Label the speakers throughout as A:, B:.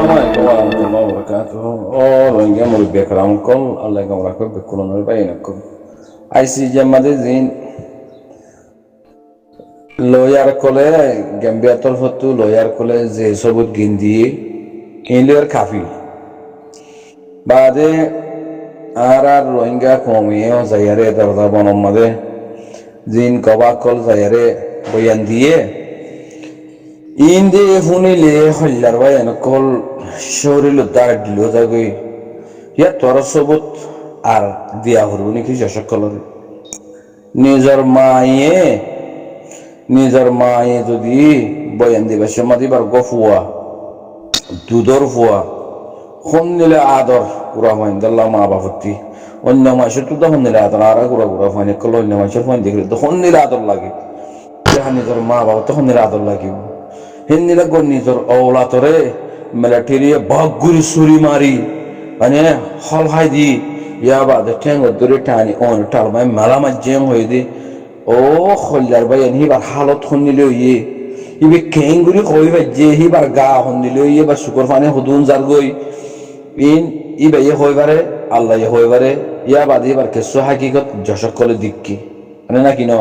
A: Assalamualaikum warahmatullahi wabarakatuh. Rohingya murid karam kol Allah gamrakum bekulun bainakum. IC jamade zin lawyer kole Gambia tolfatu lawyer kole je sobut gindi inler kafi. Bade ara Rohingya komiye zayare darda bonomade zin kobak kol zayare boyandiye Inde funi le hollar bayan kol shorilo daglo dagoi ya torosobut ar dia horuni ki jashakkolore নিজর মায়ে যদি বয়ান দিবে সমাধি বার গফুয়া দুধর ফুয়া খন নিলে আদর পুরা হইন দাল্লা মা বাপতি অন্য মাসের তো তখন নিলে আদর আর গুড়া হইন কল অন্য মাসের হইন দেখলে তখন নিলে আদর লাগে নিজের মা বাবা তখন নিলে আদর লাগিব হিন্দিলা গো নিজর অওলাতরে মিলিটারিয়ে বাগুরি সুরি মারি মানে হল হাই দি ইয়া বাদে ঠেঙ্গ দূরে টানি অন টালমাই মালামা জেম হয়ে দি ও খল্লার ভাই হিবার হালত হন্নিলে ইয়ে ইবে কেঙ্গুরি কইবা যে হিবার গা হন্নিলে ইয়ে বা শুকর ফানে হুদুন জার গই ইবে ইয়ে হইবারে আল্লাহ ইয়ে হইবারে ইয়া বাদে এবার কেসো হাকিকত যশকলে দিক্কি মানে না কিনো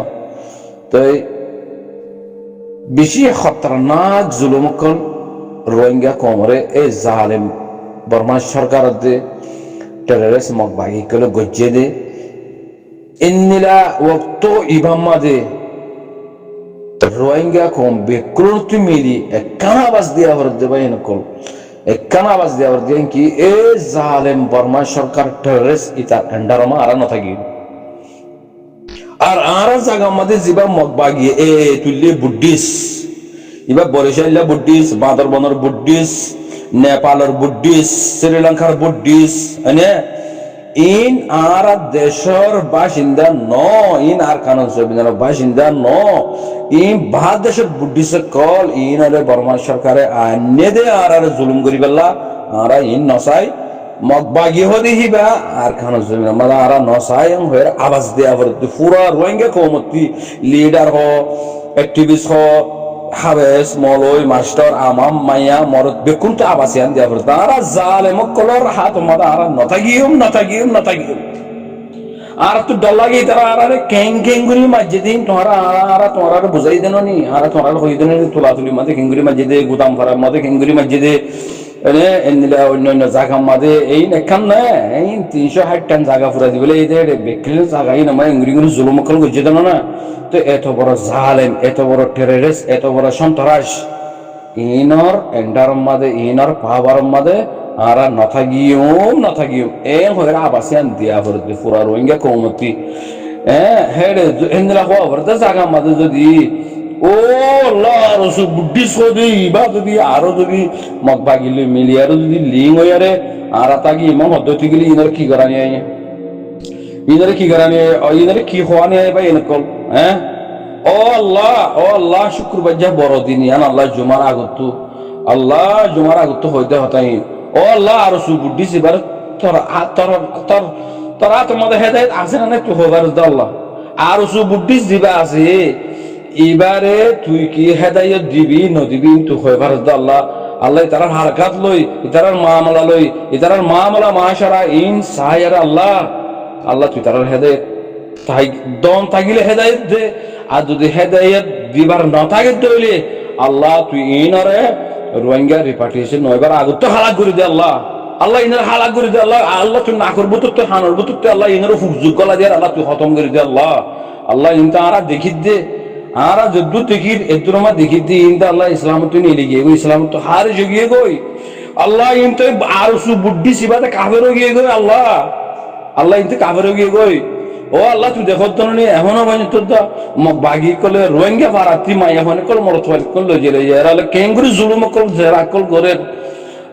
A: তো বেশি খতরনাক জুলুমকল রোহিঙ্গা কোমরে এই জালেম বর্মা সরকার দে টেররিস্ট মক বাগি কলে গজ্জে দে ইন্নিলা ওয়াক্ত ইবাম্মা দে রোহিঙ্গা কোম বেক্রুতি মিলি একখানা বাস দিয়া হর দে বাইন কল একখানা বাস দিয়া হর দে কি এই জালেম বর্মা সরকার টেররিস্ট ইতা এন্ডারমা আর না থাকি আর আরা জায়গা মধ্যে জিবা মগবাগি এ তুললে বুদ্ধিস ইবা বরিশাল্লা বুদ্ধিস বান্দরবনের বুদ্ধিস নেপালের বুদ্ধিস শ্রীলঙ্কার বুদ্ধিস মানে ইন আর দেশের বাসিন্দা ন ইন আর কানন সবিনার বাসিন্দা ন ইন ভারত দেশের বুদ্ধিস কল ইন আরে বর্মা সরকারে আনে দে আর জুলুম করি বেলা আর ইন নসাই মগবাগি হদি হিবা আর খান জমিন মালা আরা নসায়ং হয়ে আওয়াজ দেয়া হরতে পুরা রোহিঙ্গা কমতি লিডার হ অ্যাক্টিভিস্ট হ হাবেস মলই মাস্টার আমাম মাইয়া মরদ বেকুন তো আওয়াজ ইয়ান দেয়া হরতে আরা জালেম কলর হাত মাদা আরা নতাগিয়ম আর তো ডলাগি তারা আরে কেং গুলি মসজিদিন তোরা বুঝাই দেন নি আর তোরা হই দেন তুলাতুলি মাঝে কেঙ্গুরি মসজিদে গুদাম ফারা মাঝে কেঙ্গুরি মসজিদে অন্যান্য জায়গা মাঝে এই নেখান না এই 360 টান জায়গা ফুরা দিবলে এই বেকলে জায়গা এই নামে ইংরি জুলুম কল গজে দেন না তো এত বড় জালেম এত বড় টেররিস্ট এত বড় সন্ত্রাস ইনর এন্ডার মাঝে ইনর পাওয়ার মাঝে আর নথাগিয়ম এ হয়ে আবাসিয়ান দিয়া ফুরতে পুরা রোহিঙ্গা কৌমতি হেডে এন্দ্রা হওয়া ভরতে জায়গা মাঝে যদি ও আল্লাহ রসুল বুদ্ধি সদি বা যদি আরো যদি মগবাগিলে মিলি আরো যদি লিং হইয়ারে আর তাগি ইমাম পদ্ধতি গেলে ইনার কি করানি ইনারে কি হওয়ানি বা এনকল হ্যাঁ ও আল্লাহ শুক্রবার যা বড় দিন ইয়ান আল্লাহ জুমার আগত হইতে হতাই ও আল্লাহ আর রসুল বুদ্ধি সিবার তোরা তোমাদের হেদায়েত আছে না একটু হবার আল্লাহ আর রসুল বুদ্ধি দিবা আছে এবারে তুই কি হেদায়ত দিবি নদিবি তুই হইবার আল্লাহ তার হারকাত লই তার মামলা মাশারা ইন সাহায়ার আল্লাহ তুই তার হেদায়ত তাই দম থাকিলে হেদায়ত দে আর যদি হেদায়ত দিবার না থাকে তইলে আল্লাহ তুই ইনরে রোহিঙ্গা রিপার্টিশন নয়বার আগত তো হালাক করে দে আল্লাহ ইনার হালাক করে দে আল্লাহ তুই না করবো তো হানরব তো আল্লাহ ইনার হুজুর গলা দিয়ে আল্লাহ তুই খতম করে দে আল্লাহ ইনতা আরা দেখি দে আরা যদ্দু দেখির এদুরমা দেখি দি ইনদা আল্লাহ ইসলাম তো নিয়ে গিয়ে ইসলাম তো হার জগিয়ে গই আল্লাহ ইনতে আর সু বুদ্ধি সিবাতে কাফের গিয়ে গই আল্লাহ ইনতে কাফের গিয়ে গই ও আল্লাহ তুই দেখো তো নি এখনো মানে তোর দা বাগি কলে রোহিঙ্গা ভারাতি মাই এখন কল মরত কল জেলে যায় আল্লাহ কেঙ্গুরি জুলুম কল জেরা কল করে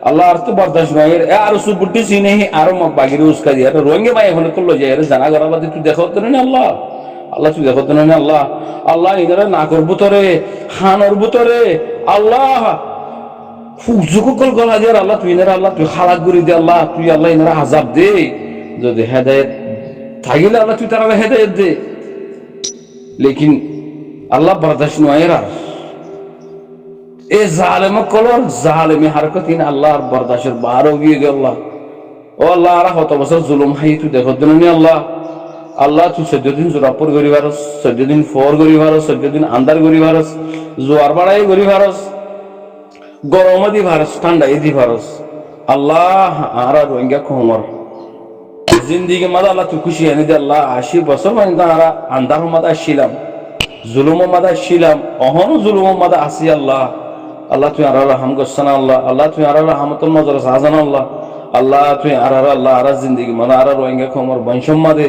A: আল্লাহ আর তো বরদাস্ত নাই আর সু বুদ্ধি সিনে আর বাগির উস্কা দিয়া রোহিঙ্গা মাই এখন কল যায় জানা গরাবাদি তুই দেখো তো নি আল্লাহ তুই দেখো না আল্লাহ ইনারা না করবো তোরে হানর বুতরে আল্লাহ ফুকজুকল গলা দিয়ে আল্লাহ তুই ইনারা আল্লাহ তুই হালাক করে দে আল্লাহ তুই আল্লাহ ইনারা আযাব দে যদি হেদায়েত থাকিলে আল্লাহ তুই তারা হেদায়েত দে লেকিন আল্লাহ বরদাস্ত নয় এ জালেম কলর জালেমি হারকতিন আল্লাহর বরদাশের বারো গিয়ে গেল। ও আল্লাহ আর কত বছর জুলুম হাই তুই দেখো দিন আল্লাহ। আল্লাহ তুই 14 দিন জোরাপুর গরি ভারস, 14 দিন ফোর গরি ভারস, 14 দিন আন্দার গরি ভারস, জোয়ার বাড়াই গরি ভারস, গরম দি ভারস, ঠান্ডাই দি ভারস। আল্লাহ আর রোহিঙ্গা খমর জিন্দিগি মাদা আল্লাহ তুই খুশি আনি দে আল্লাহ। 80 বছর মানে তারা আন্দার মাদা আসছিলাম, জুলুম মাদা আসছিলাম, অহনো জুলুম মাদা আসি আল্লাহ। আল্লাহ তুই আর হাম গোসানা আল্লাহ। আল্লাহ তুই আর হামতুল নজর সাজান আল্লাহ। আল্লাহ তুই আর আল্লাহ আর জিন্দিগি মানে আর রোহিঙ্গা খমর বংশম মাদে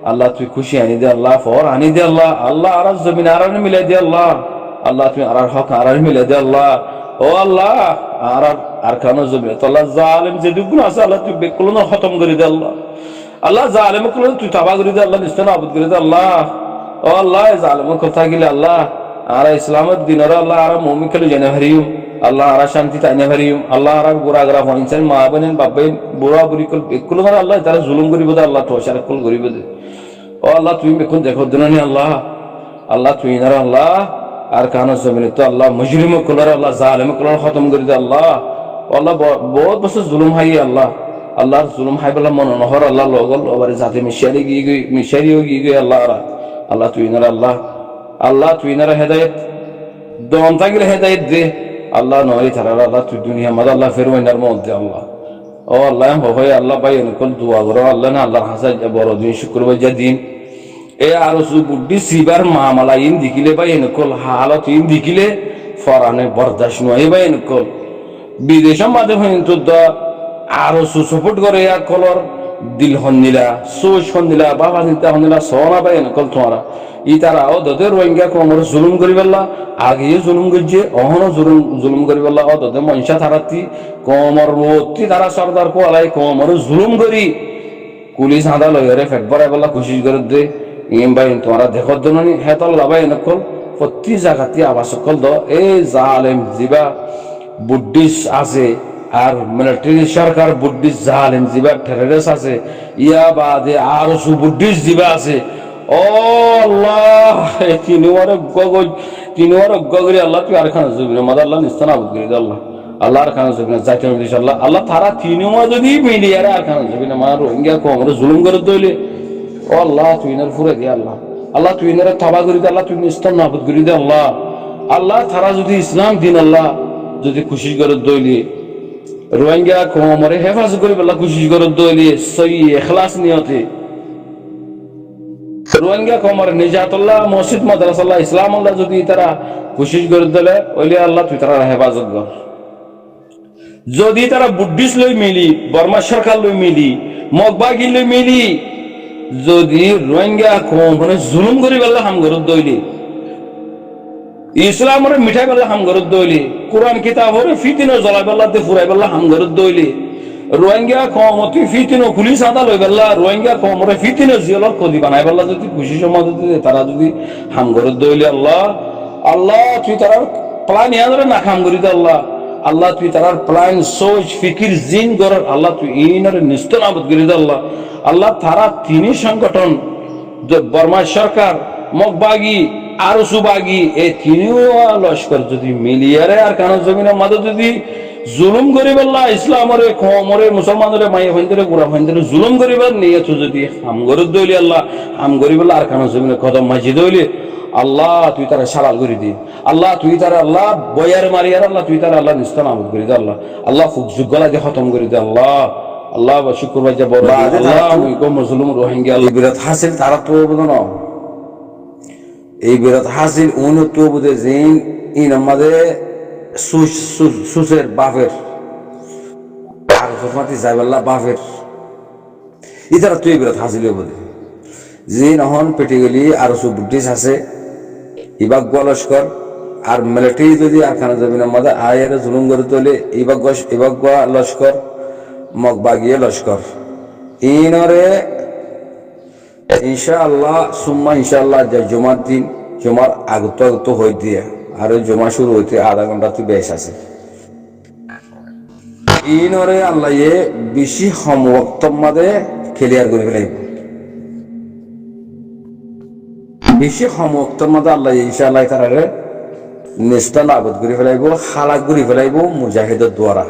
A: আল্লাহ তুই খুশি আনি দে আল্লাহ। ফর আনি দে আল্লাহ। আল্লাহ আর জমিন আর মিলাই দে আল্লাহ। আল্লাহ তুই আর হক আর মিলাই দে আল্লাহ। ও আল্লাহ আর কানো জমিন তো আল্লাহ জালেম যে দুগুণ আছে আল্লাহ তুই বেকুলন খতম করে দে আল্লাহ। আল্লাহ জালেম কুল তুই তাবা করে দে আল্লাহ, নিস্তান আবুদ করে দে আল্লাহ। ও আল্লাহ জালেম কথা গিলে আল্লাহ আর ইসলামের দিনের আল্লাহ আর মুমিন খেলে জেনে হারিম আল্লাহ আর শান্তি তাইনে হারিম আল্লাহ আর গোড়া গোড়া হইছেন মা বোনেন বাবাই বুড়া বুড়ি কল বেকুল আল্লাহ তারা জুলুম করিব দে আল্লাহ তোষার কল করিব দে। ও আল্লাহ তুমি বেকুন দেখো দিনানি আল্লাহ। আল্লাহ তুই না আল্লাহ আর কানো জমিনে তো আল্লাহ মুজরিম কুলার আল্লাহ জালেম কুলার খতম করে দে আল্লাহ। আল্লাহ বহুত বছর জুলুম হাই আল্লাহ। আল্লাহর জুলুম হাই বলা মন নহর আল্লাহ লগল ওবারে জাতি মিশারি গিয়ে মিশারিও গিয়ে আল্লাহ আল্লাহ তুই না আল্লাহ। আল্লাহ তুই না হেদায়েত দন থাকিলে হেদায়েত দে আল্লাহ। নয় তারা আল্লাহ তুই দুনিয়া মাদ আল্লাহ ফেরওয়াইনার মধ্যে আল্লাহ। ও আল্লাহ হয় আল্লাহ ভাই অনুকূল দোয়া করো আল্লাহ না আল্লাহর হাসান বড় দিন শুক্রবার যা দিন এ আর বুদ্ধি সিবার মামালা ইন দেখিলে ভাই অনুকূল হালত ইন দেখিলে ফরানে বরদাস্ত নয় ভাই অনুকূল বিদেশের মাধ্যমে তো আরো সুসপোর্ট করে কলর দিল হন্দিলা সোচ হন্দিলা বাবা চিন্তা হন্দিলা সোনা ভাই অনুকূল তোমারা ই তারা ও দদের রোহিঙ্গা কমর জুলুম করি পেলা আগেও জুলুম করছে অহনো জুলুম করি পেলা ও দদের মনসা থারাতি কমর ভর্তি তারা সর্দার কোয়ালাই কমর জুলুম করি পুলিশ আদা লইরে ফেট ভরাই পেলা খুশি করে দে ইম ভাই তোমারা দেখর জন্য হেতল লাভাই নকল প্রতি জায়গাতে আবাস কল দ এই জালেম জিবা বুদ্ধিস্ট আছে আর মিলিটারি সরকার বুদ্ধিস্ট জালেম জিবা টেররিস্ট আছে ইয়া বাদে আর সু বুদ্ধিস্ট জিবা আছে। ও আল্লাহ তিনবার গগরি আল্লাহ তুই আর খানা জবিন মাদ আল্লাহ নিস্তান আবুদ করে দে আল্লাহ। আল্লাহ আর খানা জবিন যাইতে আল্লাহ আল্লাহ তারা তিনমা যদি মিলিয়ে আর খানা জবিন মা রোহিঙ্গা কমরে জুলুম করে দইলে ও আল্লাহ তুই নার ফুরে দে আল্লাহ। আল্লাহ তুই নারে তাবা করে দে আল্লাহ তুই নিস্তান আবুদ করে দে আল্লাহ। আল্লাহ তারা যদি ইসলাম দিন আল্লাহ যদি খুশি করে দইলে রোহিঙ্গা কমরে হেফাজত করে আল্লাহ খুশি করে দইলে সই এখলাস নিয়তে রোহিঙ্গা কমর নিজাতুল্লাহ মসজিদ মাদ্রাসাল্লাহ ইসলাম আল্লাহ যদি তারা কোশিশ করে দিলে ওইলে আল্লাহ তুই তারা হেফাজত কর। যদি তারা বুদ্ধিস্ট লই মিলি বর্মা সরকার লই মিলি মগবাগি লই মিলি যদি রোহিঙ্গা কমরে জুলুম করি বেলা হাম ঘরত দইলি ইসলামরে মিঠাই বেলা হাম ঘরত দইলি কোরআন কিতাবরে ফিতিনো জ্বলাই বেলাতে ফুরাই বেলা হাম ঘরত দইলি রোহিঙ্গা কমতি ফিতিনো পুলিশ আদা লই বেলা রোহিঙ্গা কমরে ফিতিনো জিয়লর কদি বানাই বেলা যদি খুশি সমাজ তারা যদি হাম ঘরত দইলি আল্লাহ আল্লাহ তুই তার প্লান ইয়াদরে না কাম করি দে আল্লাহ। আল্লাহ তুই তার প্লান সোচ ফিকির জিন গরার আল্লাহ তুই ইনারে নিস্তনাবদ করে দে আল্লাহ। আল্লাহ তারা তিনি সংগঠন বর্মা সরকার মগবাগি আর সুবাগি এই তিনিও লস্কর যদি মিলিয়ারে আর কানো জমিনের মাঝে যদি জুলুম করিব আল্লাহ ইসলামরে কমরে মুসলমানরে মাইয়া ভাইন্দরে গুড়া ভাইন্দরে জুলুম করিবার নিয়ে যদি হাম গরত দইলি আল্লাহ হাম করিব আর কানো জমিনে কদম মাঝি দইলি আল্লাহ তুই তারা সালাল করে দি আল্লাহ তুই তারা আল্লাহ বয়ার মারিয়ার আল্লাহ তুই তারা আল্লাহ নিস্তান আবুদ করে দে আল্লাহ। আল্লাহ ফুক যুগলাকে খতম করে দে আল্লাহ। আল্লাহ শুক্রবার যে বড় আল্লাহ মুসলিম রোহিঙ্গা বিরাট হাসিল তারা তো বোধ না এই বিরাট হাসিল উন্নত বোধে জিন ইন আমাদের সুসের বাপের আর ফরমাতি যাইবাল্লাহ বাপের ইতারা তুই বিরাট হাসিল বোধে জিন এখন পেটে গেলি আর সু বুদ্ধিস্ট আছে ইবাক লস্কর আর মিলিটারি যদি আর খানা জমিনের মধ্যে আয়ের জুলুম করে তোলে ইবাক লস্কর মগবাগিয়ে লস্কর ইনরে ইনশাআল্লাহ সুম্মা ইনশাআল্লাহ জমার দিন জমার আগত হয়ে দিয়ে আর জমা শুরু হইতে আধা ঘন্টা তুই বেশ আছে ইনরে আল্লাহ বেশি সমক্তর মাঝে ক্লিয়ার করে ফেলাই বেশি সমক্তর মাঝে আল্লাহ ইনশাআল্লাহ তারারে নিষ্ঠা নাবদ করে ফেলাইব, হালাক করে ফেলাইব মুজাহিদের দ্বারা।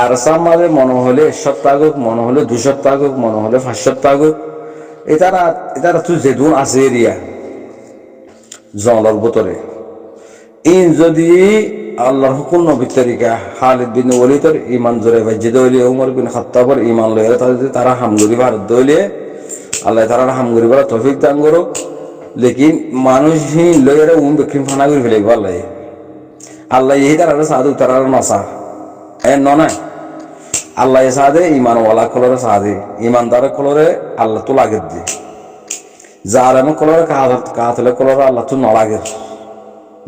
A: আর সামাজে মনে হলে 1 সপ্তাহ হোক, মনে হলে 2 সপ্তাহ হোক, মনে হলে 5 সপ্তাহ হোক, এটারা তুই যেদুন আছে এরিয়া জলের ভিতরে ইন যদি আল্লাহর হুকুম নবীর তরিকা খালিদ বিন ওয়ালিদের ইমান জোরে বাজ্যে দইলে, উমর বিন খাত্তাবের ইমান লয়ে তারা হামগুড়ি ভারত দইলে, আল্লাহ তারা হামগুড়ি বলা তৌফিক দান করুক। লেকিন মানুষ লইয়ারে বিক্রিম ফানা করে ফেলাইব আল্লাহ। আল্লাহ এই তারা সাধু তারা নসা নয়, আল্লাহ সাদে ইমানওয়ালা কলরে সাদে, ইমানদার কলরে আল্লাহ তো লাগে দি, যার এমন কলরে কাহাতলে কলরে আল্লাহ তো নলাগে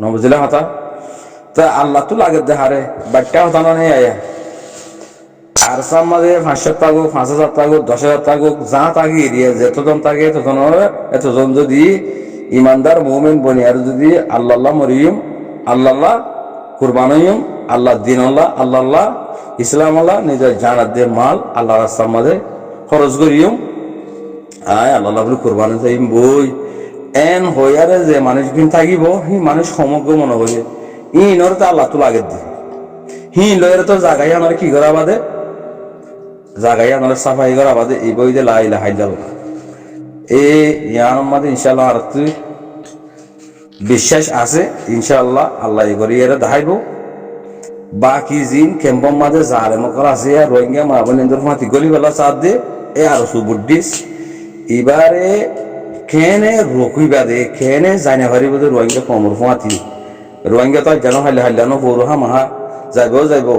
A: নবুঝলে হতা। তা আল্লাহ তো লাগে দে হারে বাক্যা হতা না নেই আয়া। আর সামাজে 5 সপ্তাহ হোক, 5,000 টাকা হোক, 10,000 টাকা হোক, যা তাকে এরিয়া যতজন থাকে এতজন যদি ইমানদার মুমিন বনিয়ার যদি আল্লাহ মরিয়ম, আল্লাহ কুরবান হইম, আল্লাহ দিন আল্লাহ, আল্লাহ ইসলাম আল্লাহ নিজের জানার দিয়ে মাল আল্লাহ রাস্তার মাঝে খরচ করিম, আয় আল্লাহ বলে কোরবানি যাইম বই এন হইয়ারে যে মানুষ দিন থাকিব হি মানুষ সমগ্র মনে হইবে ইনর তো আল্লাহ তো লাগে দি হি লয়ের তো জাগাই আমার কি করা বাদে, জাগাই আমার সাফাই করা বাদে এই বই দিয়ে লাই লাহাই যাল এই ইয়ার মাঝে ইনশাল্লাহ আর তুই বিশ্বাস আছে ইনশাআল্লাহ আল্লাহ এগরি এরা দেখাইব। বাকি জিন ক্যাম্পর মাঝে যার মকর আছে রোহিঙ্গা মা বোনেদের মাতি গলিবেলা চাঁদ দে এ আর সুবুদ্দিস এবারে কেনে রকুইবা দে কেনে জানে পারিব যে রোহিঙ্গা কমর ফাঁতি রোহিঙ্গা তো যেন হাইলে হাইলানো পৌরহা মাহা যাইব